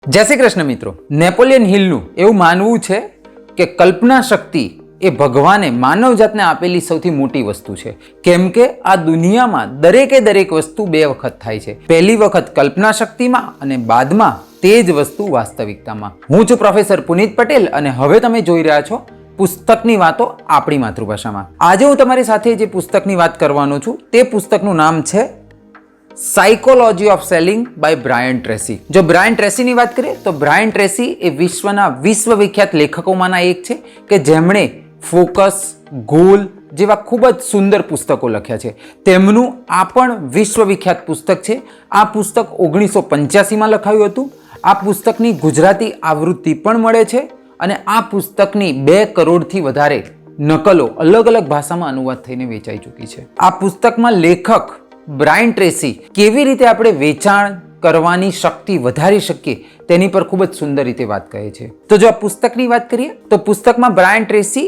જય શ્રી કૃષ્ણ મિત્રો. નેપોલિયન હિલનું એવું માનવું છે કે કલ્પના શક્તિ એ ભગવાને માનવજાતને આપેલી સૌથી મોટી વસ્તુ છે. કેમ કે આ દુનિયામાં દરેક વસ્તુ બે વખત થાય છે. પહેલી વખત કલ્પના શક્તિમાં અને બાદમાં તે જ વસ્તુ વાસ્તવિકતામાં. હું છું પ્રોફેસર પુનિત પટેલ અને હવે તમે જોઈ રહ્યા છો પુસ્તકની વાતો આપણી માતૃભાષામાં. આજે હું તમારી સાથે જે પુસ્તકની વાત કરવાનો છું તે પુસ્તકનું નામ છે psychology of selling by Brian Tracy. જો બ્રાયન ટ્રેસીની વાત કરીએ તો બ્રાયન ટ્રેસી એ વિશ્વના વિશ્વવિખ્યાત લેખકોમાંના એક છે કે જેમણે ફોકસ, ગોલ જેવા ખૂબ જ સુંદર પુસ્તકો લખ્યા છે. તેમનું આ પણ વિશ્વવિખ્યાત પુસ્તક છે. આ પુસ્તક 1985માં લખાયું હતું. આ પુસ્તકની ગુજરાતી આવૃત્તિ પણ મળે છે અને આ પુસ્તકની 2 કરોડથી વધારે નકલો અલગ અલગ ભાષામાં અનુવાદ થઈને વેચાઈ ચૂકી છે. આ પુસ્તકમાં લેખક બ્રાયન ટ્રેસી કેવી રીતે આપણે વેચાણ કરવાની શક્તિ વધારી શકીએ તેની પર ખૂબ જ સુંદર રીતે વાત કહે છે. તો જો આ પુસ્તકની વાત કરીએ તો પુસ્તકમાં બ્રાયન ટ્રેસી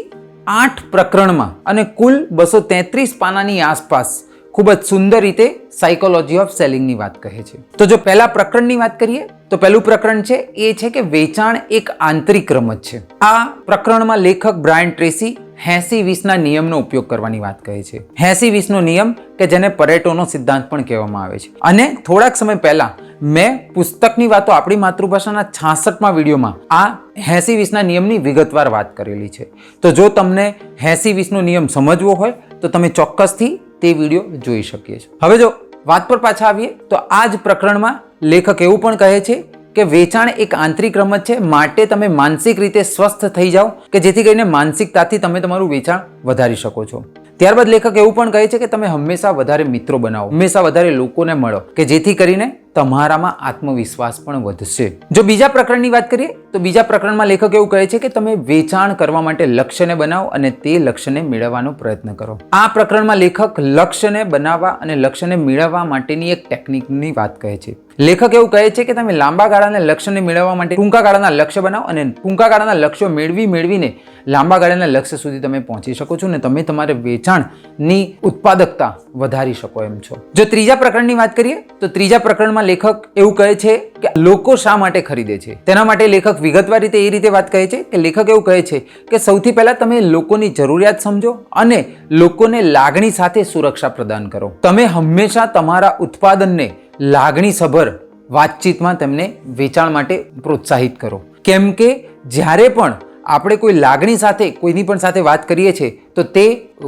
8 પ્રકરણમાં અને કુલ 233 પાનાની આસપાસ ખૂબ જ સુંદર રીતે સાયકોલોજી ઓફ સેલિંગની વાત કહે છે. તો જો પહેલા પ્રકરણની વાત કરીએ તો પહેલું પ્રકરણ છે એ છે કે વેચાણ એક આંતરિક રમત છે. આ પ્રકરણમાં લેખક બ્રાયન ટ્રેસી 80-20ના નિયમનો ઉપયોગ કરવાની વાત કહે છે. 80-20નો નિયમ કે જેને પરેટોનો સિદ્ધાંત પણ કહેવામાં આવે છે. અને થોડાક સમય પહેલા મેં પુસ્તકની વાતો આપણી માતૃભાષાના 66માં વિડીયોમાં આ 80-20ના નિયમની વિગતવાર વાત કરેલી છે. તો જો તમને 80-20નો નિયમ સમજવો હોય તો તમે ચોક્કસથી તે વિડીયો જોઈ શકીએ છો. હવે જો વાત પર પાછા આવીએ તો આ જ પ્રકરણમાં લેખક એવું પણ કહે છે કે વેચાણ એક આંતરિક રમત છે, માટે તમે માનસિક રીતે સ્વસ્થ થઈ જાઓ કે જેથી કરીને માનસિકતાથી તમે તમારું વેચાણ વધારી શકો છો. ત્યારબાદ લેખક એવું પણ કહે છે કે તમે હંમેશા વધારે મિત્રો બનાવો, હંમેશા વધારે લોકોને મળો કે જેથી કરીને તમારામાં આત્મવિશ્વાસ પણ વધશે. જો બીજા પ્રકરણની વાત કરીએ તો બીજા પ્રકરણમાં લેખક એવું કહે છે કે તમે વેચાણ કરવા માટે લક્ષ્યને બનાવો અને તે લક્ષ્યને મેળવવાનો પ્રયત્ન કરો. આ પ્રકરણમાં લેખક લક્ષ્યને બનાવવા અને લક્ષ્યને મેળવવા માટેની એક ટેકનિકની વાત કહે છે. લેખક એવું કહે છે કે તમે લાંબા ગાળાના લક્ષ્યને મેળવવા માટે ટૂંકા ગાળાના લક્ષ્ય બનાવો અને ટૂંકા ગાળાના લક્ષ્યો મેળવીને લાંબા ગાળાના લક્ષ્ય સુધી તમે પહોંચી શકો છો અને તમે તમારા વેચાણની ઉત્પાદકતા વધારી શકો એમ છો. જો ત્રીજા પ્રકરણની વાત કરીએ તો ત્રીજા પ્રકરણમાં લેખક એવું કહે છે કે લોકો શા માટે ખરીદે છે. તેના માટે લેખક વિગતવાર રીતે એ રીતે વાત કહે છે કે લેખક એવું કહે છે કે સૌથી પહેલા તમે લોકોની જરૂરિયાત સમજો અને લોકોને લાગણી સાથે સુરક્ષા પ્રદાન કરો. તમે હંમેશા તમારા ઉત્પાદનને લાગણીસભર વાતચીતમાં તેમને વેચાણ માટે પ્રોત્સાહિત કરો. કેમ કે જ્યારે પણ આપણે કોઈ લાગણી સાથે કોઈની પણ સાથે વાત કરીએ છીએ તો તે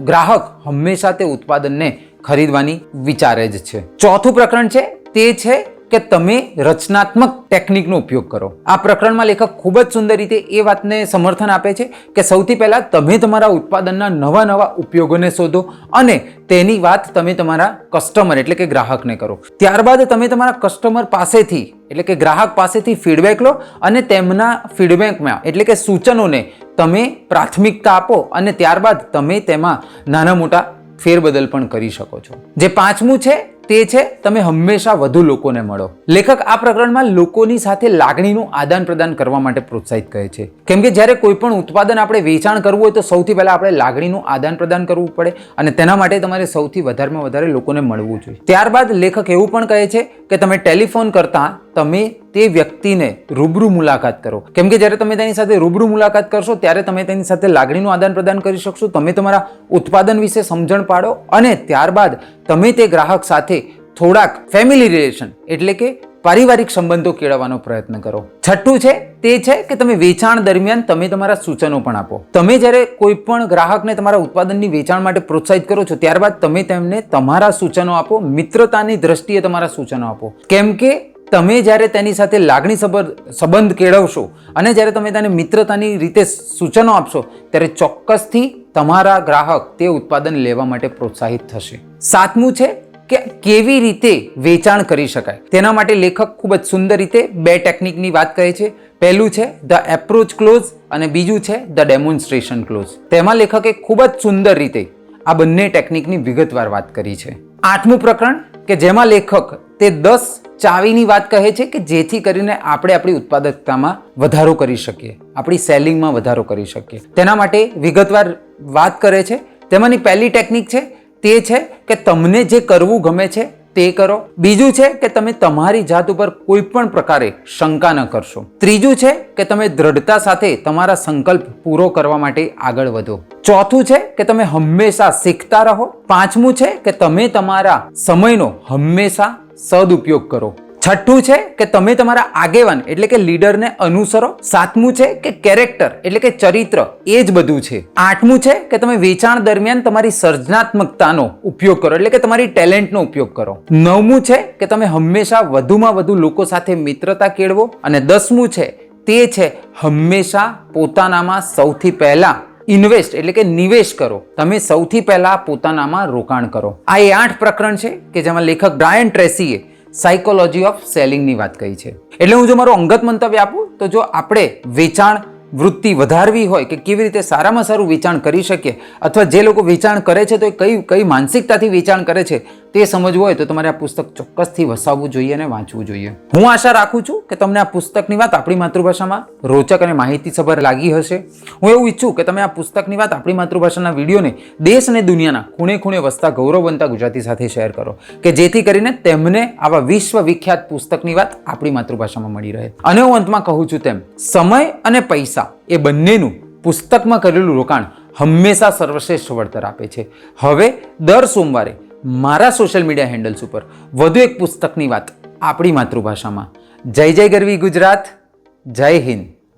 ગ્રાહક હંમેશા તે ઉત્પાદનને ખરીદવાની વિચારે જ છે. ચોથું પ્રકરણ છે તે છે કે તમે રચનાત્મક ટેકનિકનો ઉપયોગ કરો. આ પ્રકરણમાં લેખક ખૂબ જ સુંદર રીતે એ વાતને સમર્થન આપે છે કે સૌથી પહેલા તમે તમારા ઉત્પાદનના નવા ઉપયોગોને શોધો અને તેની વાત તમે તમારા કસ્ટમર એટલે કે ગ્રાહકને કરો. ત્યારબાદ તમે તમારા કસ્ટમર પાસેથી એટલે કે ગ્રાહક પાસેથી ફીડબેક લો અને તેમના ફીડબેકમાં એટલે કે સૂચનોને તમે પ્રાથમિકતા આપો અને ત્યારબાદ તમે તેમાં નાના મોટા ફેરબદલ પણ કરી શકો છો. જે પાંચમું છે તે છે તમે હંમેશા વધુ લોકોને મળો. લેખક આ પ્રકરણમાં લોકોની સાથે લાગણીનું આદાન પ્રદાન કરવા માટે પ્રોત્સાહિત કહે છે. કેમ કે જ્યારે કોઈ પણ ઉત્પાદન આપણે વેચાણ કરવું હોય તો સૌથી પહેલા આપણે લાગણીનું આદાન પ્રદાન કરવું પડે અને તેના માટે તમારે સૌથી વધારેમાં વધારે લોકોને મળવું જોઈએ. ત્યારબાદ લેખક એવું પણ કહે છે કે તમે ટેલિફોન કરતા તમે તે વ્યક્તિને રૂબરૂ મુલાકાત કરો. કેમ કે જ્યારે તમે તેની સાથે રૂબરૂ મુલાકાત કરશો ત્યારે તમે તેની સાથે લાગણીનું આદાન પ્રદાન કરી શકશો. તમે તમારા ઉત્પાદન વિશે સમજણ પાડો અને ત્યારબાદ તમે તે ગ્રાહક સાથે થોડાક ફેમિલી રિલેશન એટલે કે પારિવારિક સંબંધો કેળવવાનો પ્રયત્ન કરો. છઠ્ઠું છે તે છે કે તમે વેચાણ દરમિયાન તમે તમારા સૂચનો પણ આપો. તમે જ્યારે કોઈ પણ ગ્રાહકને તમારા ઉત્પાદનની વેચાણ માટે પ્રોત્સાહિત કરો છો ત્યારબાદ તમે તેમને તમારા સૂચનો આપો. મિત્રતાની દ્રષ્ટિએ તમારા સૂચનો આપો. કેમ કે તમે જ્યારે તેની સાથે લાગણીસભર સંબંધ કેળવશો અને જ્યારે તમે તેને મિત્રતાની રીતે સૂચનો આપશો ત્યારે ચોક્કસથી તમારા ગ્રાહક તે ઉત્પાદન લેવા માટે પ્રોત્સાહિત થશે. સાતમું છે કે કેવી રીતે વેચાણ કરી શકાય. તેના માટે લેખક ખૂબ જ સુંદર રીતે 2 ટેકનિકની વાત કહે છે. પહેલું છે ધ એપ્રોચ ક્લોઝ અને બીજું છે ધ ડેમોન્સ્ટ્રેશન ક્લોઝ. તેમાં લેખકે ખૂબ જ સુંદર રીતે આ બંને ટેકનિકની વિગતવાર વાત કરી છે. 8મું પ્રકરણ કે જેમાં લેખક તે 10 ચાવીની વાત કહે છે કે જેથી કરીને આપણે આપણી ઉત્પાદકતામાં વધારો કરી શકીએ, આપણી સેલિંગમાં વધારો કરી શકીએ. તેના માટે વિગતવાર વાત કરે છે. તેમાંની પહેલી ટેકનિક છે તે છે કે તમને જે કરવું ગમે છે તે કરો. બીજું છે કે તમે તમારી જાત ઉપર કોઈ પણ પ્રકારે શંકા ન કરશો. ત્રીજું છે કે તમે દ્રઢતા સાથે તમારા સંકલ્પ પૂરો કરવા માટે આગળ વધો. ચોથું છે કે તમે હંમેશા શીખતા રહો. પાંચમું છે કે તમે તમારા સમયનો હંમેશા સદુપયોગ કરો. છઠ્ઠું છે કે તમે તમારા આગેવાન એટલે કે લીડરને અનુસરો. સાતમું છે કે કેરેક્ટર એટલે કે ચરિત્ર એ જ બધું છે. આઠમું છે કે તમે વેચાણ દરમિયાન તમારી સર્જનાત્મકતાનો ઉપયોગ કરો એટલે કે તમારી ટેલેન્ટનો ઉપયોગ કરો. નવમું છે કે તમે હંમેશા વધુમાં વધુ લોકો સાથે મિત્રતા કેળવો. અને 10મું છે તે છે હંમેશા પોતાનામાં સૌથી પહેલા ઇન્વેસ્ટ એટલે કે નિવેશ કરો. તમે સૌથી પહેલા પોતાનામાં રોકાણ કરો. આ એ 8 પ્રકરણ છે કે જેમાં લેખક બ્રાયન ટ્રેસીએ સાયકોલોજી ઓફ સેલિંગની વાત કહી છે. એટલે હું જો મારું અંગત મંતવ્ય આપું તો જો આપણે વેચાણ વૃત્તિ વધારવી હોય કે કેવી રીતે સારામાં સારું વેચાણ કરી શકીએ અથવા જે લોકો વેચાણ કરે છે તો એ કઈ માનસિકતાથી વેચાણ કરે છે તે સમજવું હોય તો તમારે આ પુસ્તક ચોક્કસથી વસાવવું જોઈએ અને વાંચવું જોઈએ. હું આશા રાખું છું કે તમને આ પુસ્તકની વાત આપણી માતૃભાષામાં રોચક અને માહિતીસભર લાગી હશે. હું એવું ઈચ્છું કે તમે આ પુસ્તકની વાત આપણી માતૃભાષાના વિડીયોને દેશ અને દુનિયાના ખૂણે ખૂણે વસતા ગૌરવવંતા ગુજરાતી સાથે શેર કરો કે જેથી કરીને તેમને આવા વિશ્વ વિખ્યાત પુસ્તકની વાત આપણી માતૃભાષામાં મળી રહે. અને હું અંતમાં કહું છું તેમ સમય અને પૈસા એ બંનેનું પુસ્તકમાં કરેલું રોકાણ હંમેશા સર્વશ્રેષ્ઠ વળતર આપે છે. હવે દર સોમવારે મારા સોશિયલ મીડિયા હેન્ડલ્સ ઉપર વધુ એક પુસ્તકની વાત આપણી માતૃભાષામાં. જય જય ગરવી ગુજરાત. જય હિન્દ.